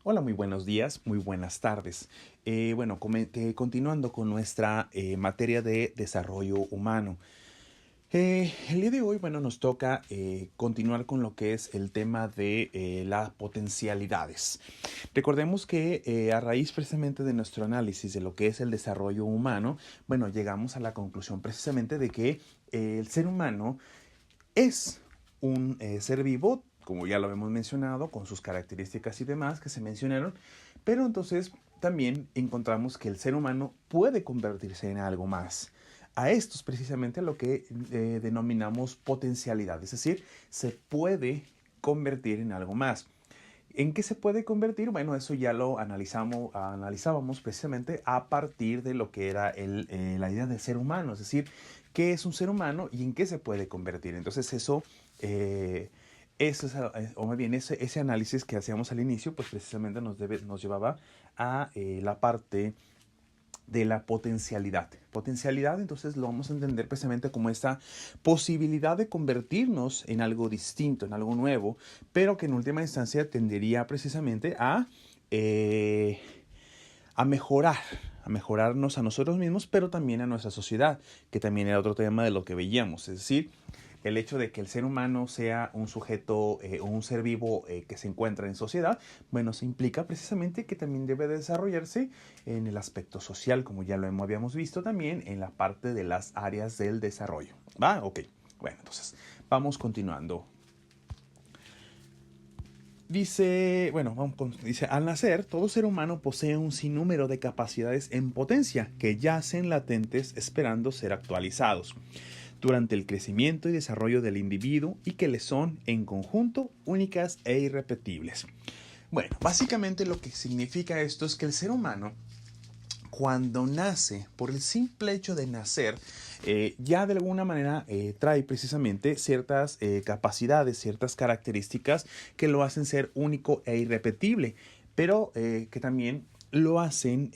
Hola, muy buenos días, muy buenas tardes. Continuando con nuestra materia de desarrollo humano. El día de hoy, nos toca continuar con lo que es el tema de las potencialidades. Recordemos que a raíz precisamente de nuestro análisis de lo que es el desarrollo humano, llegamos a la conclusión precisamente de que el ser humano es un ser vivo, como ya lo hemos mencionado, con sus características y demás que se mencionaron, pero entonces también encontramos que el ser humano puede convertirse en algo más. A esto es precisamente lo que denominamos potencialidad, es decir, se puede convertir en algo más. ¿En qué se puede convertir? Bueno, eso ya lo analizábamos precisamente a partir de lo que era la idea del ser humano, es decir, qué es un ser humano y en qué se puede convertir. Entonces o más bien ese análisis que hacíamos al inicio, pues precisamente nos llevaba a la parte de la potencialidad. Potencialidad, entonces lo vamos a entender precisamente como esta posibilidad de convertirnos en algo distinto, en algo nuevo, pero que en última instancia tendería precisamente eh, a mejorar, a mejorarnos a nosotros mismos, pero también a nuestra sociedad, que también era otro tema de lo que veíamos, es decir, el hecho de que el ser humano sea un sujeto o un ser vivo que se encuentra en sociedad, se implica precisamente que también debe desarrollarse en el aspecto social, como ya lo habíamos visto también en la parte de las áreas del desarrollo. ¿Va? Ok. Bueno, entonces vamos continuando. Dice, al nacer, todo ser humano posee un sinnúmero de capacidades en potencia que yacen latentes esperando ser actualizados durante el crecimiento y desarrollo del individuo y que le son, en conjunto, únicas e irrepetibles. Bueno, básicamente lo que significa esto es que el ser humano, cuando nace, por el simple hecho de nacer, ya de alguna manera trae precisamente ciertas capacidades, ciertas características que lo hacen ser único e irrepetible, pero que también lo hacen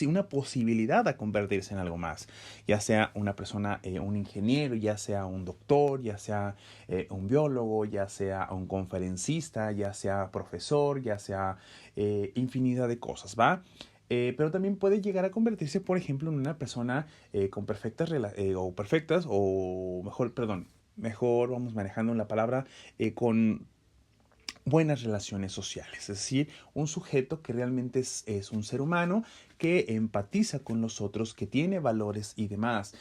una posibilidad a convertirse en algo más, ya sea una persona, un ingeniero, ya sea un doctor, ya sea un biólogo, ya sea un conferencista, ya sea profesor, ya sea infinidad de cosas, ¿va? Pero también puede llegar a convertirse, por ejemplo, en una persona con mejor vamos manejando la palabra, con buenas relaciones sociales, es decir, un sujeto que realmente es un ser humano que empatiza con los otros, que tiene valores y demás,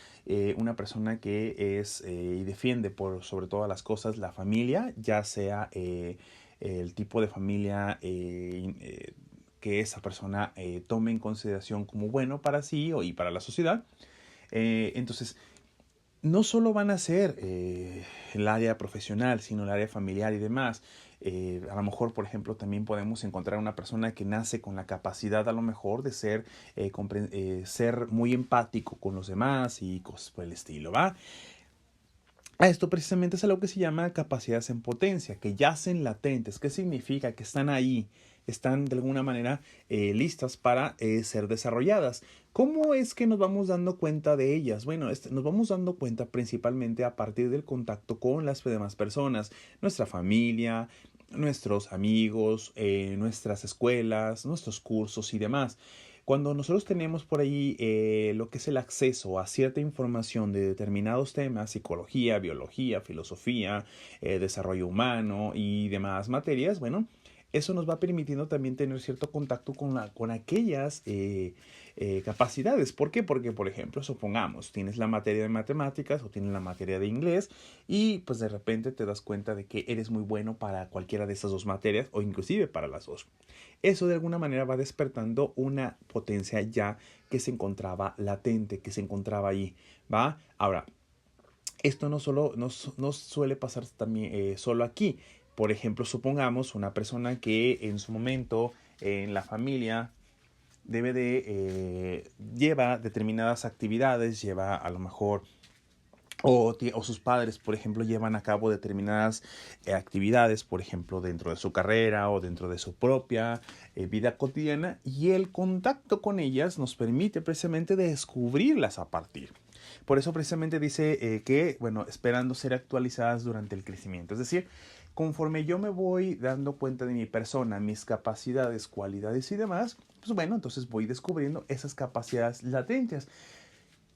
una persona que es y defiende por sobre todas las cosas la familia, ya sea el tipo de familia que esa persona tome en consideración como bueno para sí y para la sociedad. Entonces, no solo van a ser el área profesional, sino el área familiar y demás. A lo mejor, por ejemplo, también podemos encontrar una persona que nace con la capacidad a lo mejor de ser muy empático con los demás y cosas por el estilo, ¿va? Esto precisamente es algo que se llama capacidades en potencia, que yacen latentes. ¿Qué significa? Que están ahí, están de alguna manera listas para ser desarrolladas. ¿Cómo es que nos vamos dando cuenta de ellas? Bueno, nos vamos dando cuenta principalmente a partir del contacto con las demás personas, nuestra familia, nuestros amigos, nuestras escuelas, nuestros cursos y demás. Cuando nosotros tenemos por ahí lo que es el acceso a cierta información de determinados temas, psicología, biología, filosofía, desarrollo humano y demás materias, eso nos va permitiendo también tener cierto contacto con aquellas capacidades. ¿Por qué? Porque, por ejemplo, supongamos, tienes la materia de matemáticas o tienes la materia de inglés y pues de repente te das cuenta de que eres muy bueno para cualquiera de esas dos materias o inclusive para las dos. Eso de alguna manera va despertando una potencia ya que se encontraba latente, que se encontraba ahí, ¿va? Ahora, esto no suele pasar también solo aquí. Por ejemplo, supongamos una persona que en su momento en la familia lleva determinadas actividades, lleva a lo mejor o sus padres, por ejemplo, llevan a cabo determinadas actividades, por ejemplo, dentro de su carrera o dentro de su propia vida cotidiana, y el contacto con ellas nos permite precisamente descubrirlas a partir. Por eso precisamente dice esperando ser actualizadas durante el crecimiento. Es decir, Conforme yo me voy dando cuenta de mi persona, mis capacidades, cualidades y demás, pues bueno, entonces voy descubriendo esas capacidades latentes.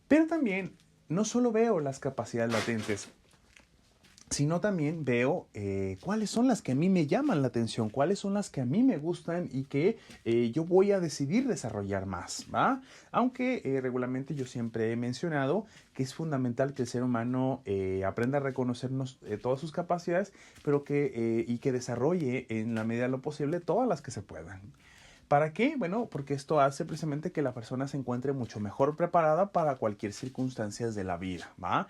Pero también no solo veo las capacidades latentes, sino también veo cuáles son las que a mí me llaman la atención, cuáles son las que a mí me gustan y que yo voy a decidir desarrollar más, ¿va? Aunque regularmente yo siempre he mencionado que es fundamental que el ser humano aprenda a reconocernos todas sus capacidades, pero y que desarrolle en la medida de lo posible todas las que se puedan. ¿Para qué? Bueno, porque esto hace precisamente que la persona se encuentre mucho mejor preparada para cualquier circunstancia de la vida, ¿va?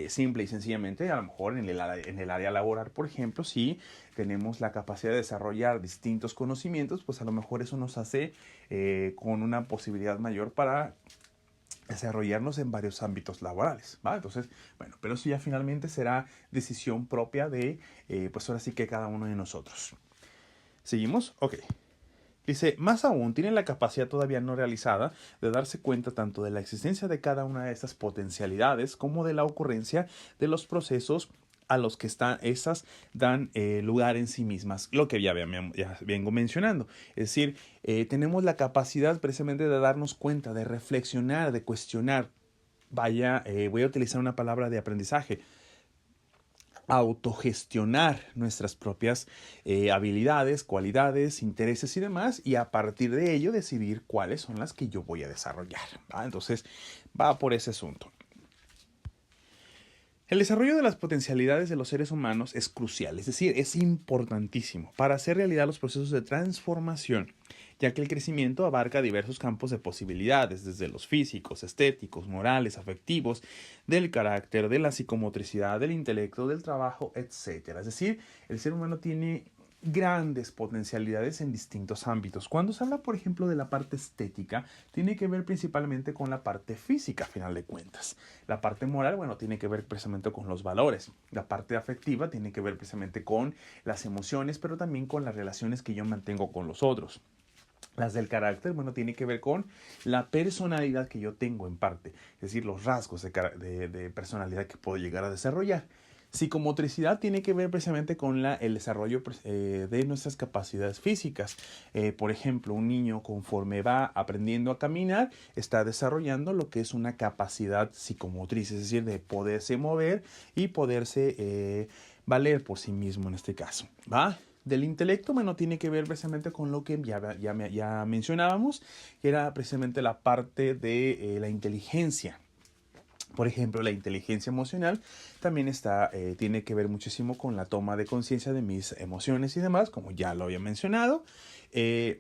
Simple y sencillamente, a lo mejor en el área laboral, por ejemplo, si tenemos la capacidad de desarrollar distintos conocimientos, pues a lo mejor eso nos hace con una posibilidad mayor para desarrollarnos en varios ámbitos laborales, ¿va? Entonces, bueno, pero eso ya finalmente será decisión propia de, pues ahora sí que cada uno de nosotros. ¿Seguimos? Ok. Dice, más aún, tiene la capacidad todavía no realizada de darse cuenta tanto de la existencia de cada una de estas potencialidades como de la ocurrencia de los procesos a los que esas dan lugar en sí mismas, lo que ya vengo mencionando. Es decir, tenemos la capacidad precisamente de darnos cuenta, de reflexionar, de cuestionar. Voy a utilizar una palabra de aprendizaje, autogestionar nuestras propias habilidades, cualidades, intereses y demás, y a partir de ello decidir cuáles son las que yo voy a desarrollar, ¿va? Entonces va por ese asunto. El desarrollo de las potencialidades de los seres humanos es crucial, es decir, es importantísimo para hacer realidad los procesos de transformación, ya que el crecimiento abarca diversos campos de posibilidades, desde los físicos, estéticos, morales, afectivos, del carácter, de la psicomotricidad, del intelecto, del trabajo, etc. Es decir, el ser humano tiene grandes potencialidades en distintos ámbitos. Cuando se habla, por ejemplo, de la parte estética, tiene que ver principalmente con la parte física, a final de cuentas. La parte moral, bueno, tiene que ver precisamente con los valores. La parte afectiva tiene que ver precisamente con las emociones, pero también con las relaciones que yo mantengo con los otros. Las del carácter, bueno, tiene que ver con la personalidad que yo tengo en parte, es decir, los rasgos de personalidad que puedo llegar a desarrollar. Psicomotricidad tiene que ver precisamente con el desarrollo de nuestras capacidades físicas. Por ejemplo, un niño conforme va aprendiendo a caminar, está desarrollando lo que es una capacidad psicomotriz, es decir, de poderse mover y poderse valer por sí mismo en este caso, ¿va? Del intelecto, bueno, tiene que ver precisamente con lo que ya mencionábamos, que era precisamente la parte de la inteligencia. Por ejemplo, la inteligencia emocional también tiene que ver muchísimo con la toma de conciencia de mis emociones y demás, como ya lo había mencionado. Pero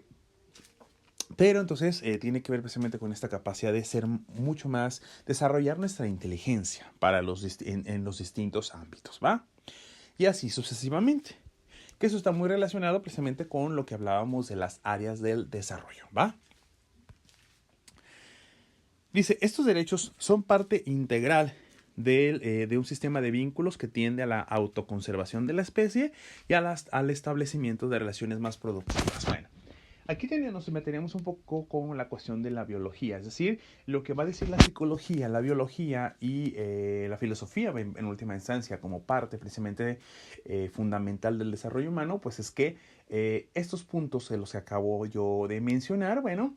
entonces tiene que ver precisamente con esta capacidad de ser mucho más, desarrollar nuestra inteligencia en los distintos ámbitos, ¿va? Y así sucesivamente. Que eso está muy relacionado precisamente con lo que hablábamos de las áreas del desarrollo, ¿va? Dice, estos derechos son parte integral de un sistema de vínculos que tiende a la autoconservación de la especie y al establecimiento de relaciones más productivas. Bueno, aquí nos meteríamos un poco con la cuestión de la biología, es decir, lo que va a decir la psicología, la biología y la filosofía en última instancia como parte precisamente fundamental del desarrollo humano, pues es que estos puntos de los que acabo yo de mencionar, bueno,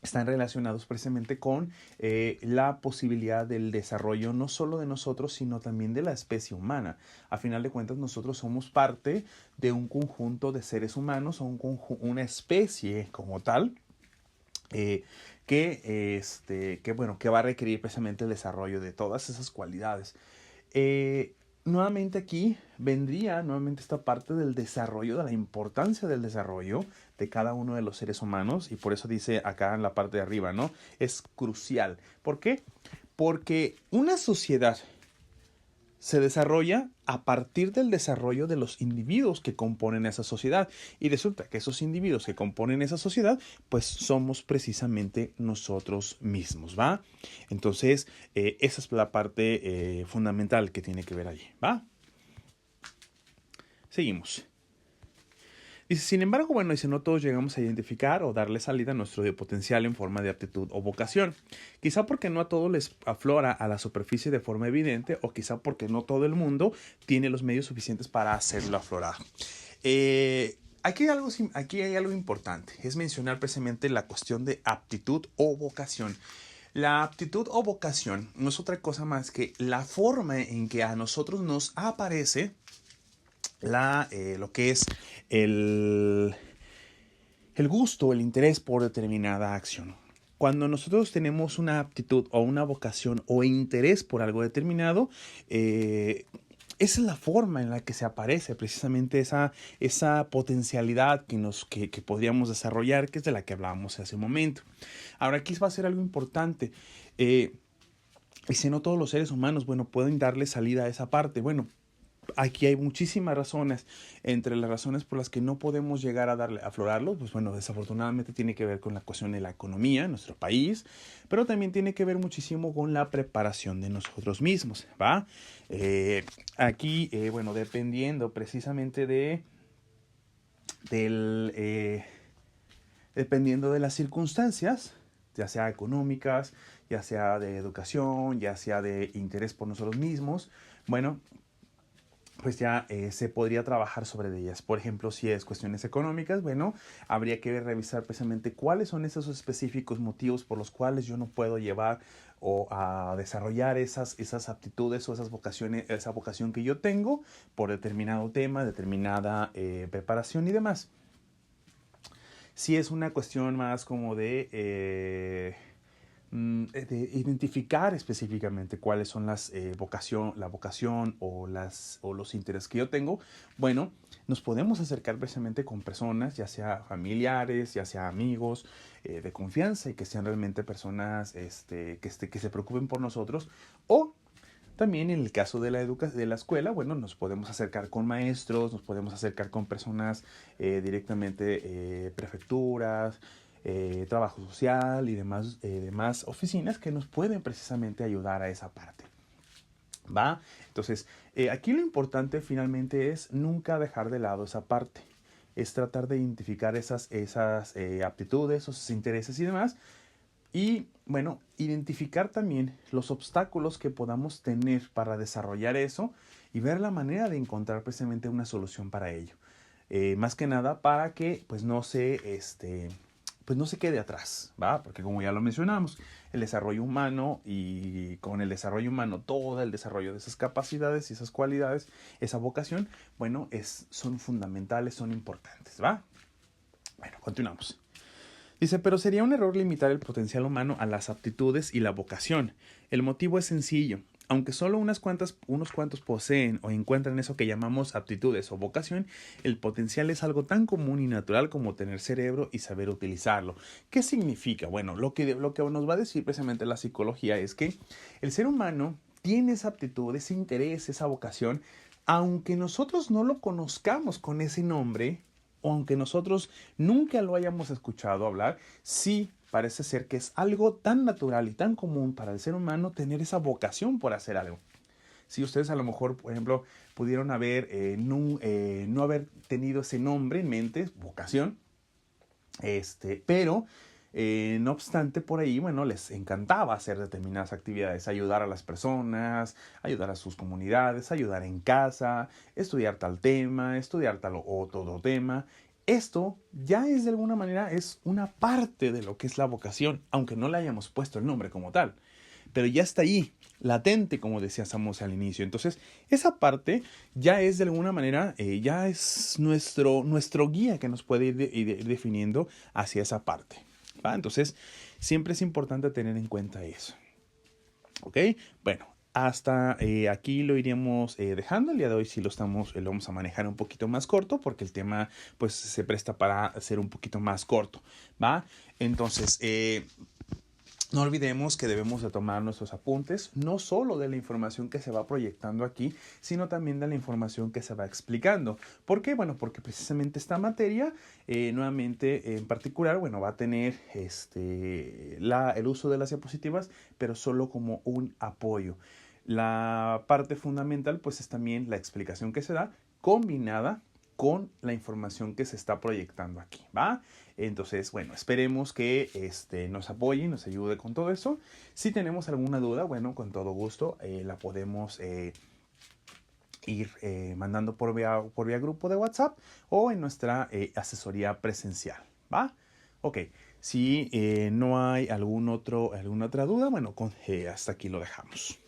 están relacionados precisamente con la posibilidad del desarrollo no solo de nosotros, sino también de la especie humana. A final de cuentas, nosotros somos parte de un conjunto de seres humanos, o una especie como tal, que va a requerir precisamente el desarrollo de todas esas cualidades. Nuevamente aquí vendría nuevamente esta parte del desarrollo, de la importancia del desarrollo de cada uno de los seres humanos, y por eso dice acá en la parte de arriba, ¿no? Es crucial. ¿Por qué? Porque una sociedad se desarrolla a partir del desarrollo de los individuos que componen esa sociedad. Y resulta que esos individuos que componen esa sociedad, pues somos precisamente nosotros mismos, ¿va? Entonces, esa es la parte fundamental que tiene que ver allí, ¿va? Seguimos. Dice, sin embargo, bueno, dice, no todos llegamos a identificar o darle salida a nuestro potencial en forma de aptitud o vocación. Quizá porque no a todos les aflora a la superficie de forma evidente, o quizá porque no todo el mundo tiene los medios suficientes para hacerlo aflorar. Aquí hay algo importante, es mencionar precisamente la cuestión de aptitud o vocación. La aptitud o vocación no es otra cosa más que la forma en que a nosotros nos aparece lo que es el, el gusto, el interés por determinada acción. Cuando nosotros tenemos una aptitud o una vocación o interés por algo determinado, esa es la forma en la que se aparece precisamente esa potencialidad que podríamos desarrollar, que es de la que hablábamos hace un momento. Ahora, aquí va a ser algo importante. Y si no todos los seres humanos, bueno, pueden darle salida a esa parte. Bueno, aquí hay muchísimas razones. Entre las razones por las que no podemos llegar a aflorarlo, pues bueno, desafortunadamente tiene que ver con la cuestión de la economía en nuestro país, pero también tiene que ver muchísimo con la preparación de nosotros mismos, ¿va? Aquí, bueno, dependiendo precisamente dependiendo de las circunstancias, ya sea económicas, ya sea de educación, ya sea de interés por nosotros mismos, bueno, pues ya se podría trabajar sobre ellas. Por ejemplo, si es cuestiones económicas, bueno, habría que revisar precisamente cuáles son esos específicos motivos por los cuales yo no puedo llevar o a desarrollar esas aptitudes o esas vocaciones, esa vocación que yo tengo por determinado tema, determinada preparación y demás. Si es una cuestión más como de identificar específicamente cuáles son la vocación o los intereses que yo tengo, bueno, nos podemos acercar precisamente con personas, ya sea familiares, ya sea amigos de confianza y que sean realmente personas que se preocupen por nosotros, o también en el caso de de la escuela, bueno, nos podemos acercar con maestros, nos podemos acercar con personas directamente, prefecturas, trabajo social y demás oficinas que nos pueden precisamente ayudar a esa parte. ¿Va? Entonces, aquí lo importante finalmente es nunca dejar de lado esa parte. Es tratar de identificar esas aptitudes, esos intereses y demás, y bueno, identificar también los obstáculos que podamos tener para desarrollar eso y ver la manera de encontrar precisamente una solución para ello. Más que nada para que pues no se quede atrás, ¿va? Porque como ya lo mencionamos, el desarrollo humano, y con el desarrollo humano todo el desarrollo de esas capacidades y esas cualidades, esa vocación, bueno, son fundamentales, son importantes, ¿va? Bueno, continuamos. Dice, pero sería un error limitar el potencial humano a las aptitudes y la vocación. El motivo es sencillo. Aunque solo unos cuantos poseen o encuentran eso que llamamos aptitudes o vocación, el potencial es algo tan común y natural como tener cerebro y saber utilizarlo. ¿Qué significa? Bueno, lo que nos va a decir precisamente la psicología es que el ser humano tiene esa aptitud, ese interés, esa vocación, aunque nosotros no lo conozcamos con ese nombre, o aunque nosotros nunca lo hayamos escuchado hablar, sí parece ser que es algo tan natural y tan común para el ser humano tener esa vocación por hacer algo. Si ustedes a lo mejor, por ejemplo, pudieron no haber tenido ese nombre en mente, vocación, pero no obstante, por ahí, bueno, les encantaba hacer determinadas actividades, ayudar a las personas, ayudar a sus comunidades, ayudar en casa, estudiar tal tema, estudiar tal o otro tema. Esto ya es de alguna manera, es una parte de lo que es la vocación, aunque no le hayamos puesto el nombre como tal. Pero ya está ahí, latente, como decíamos al inicio. Entonces, esa parte ya es de alguna manera, ya es nuestro guía que nos puede ir definiendo hacia esa parte. ¿Va? Entonces, siempre es importante tener en cuenta eso. ¿Ok? Bueno, hasta aquí lo iríamos dejando. El día de hoy sí lo vamos a manejar un poquito más corto porque el tema pues se presta para ser un poquito más corto. ¿Va? Entonces, no olvidemos que debemos de tomar nuestros apuntes, no solo de la información que se va proyectando aquí, sino también de la información que se va explicando. ¿Por qué? Bueno, porque precisamente esta materia, nuevamente en particular, bueno, va a tener el uso de las diapositivas, pero solo como un apoyo. La parte fundamental, pues es también la explicación que se da, combinada con la información que se está proyectando aquí, ¿va? Entonces, bueno, esperemos que nos apoye y nos ayude con todo eso. Si tenemos alguna duda, bueno, con todo gusto la podemos ir mandando por vía grupo de WhatsApp o en nuestra asesoría presencial, ¿va? Ok, si no hay alguna otra duda, bueno, hasta aquí lo dejamos.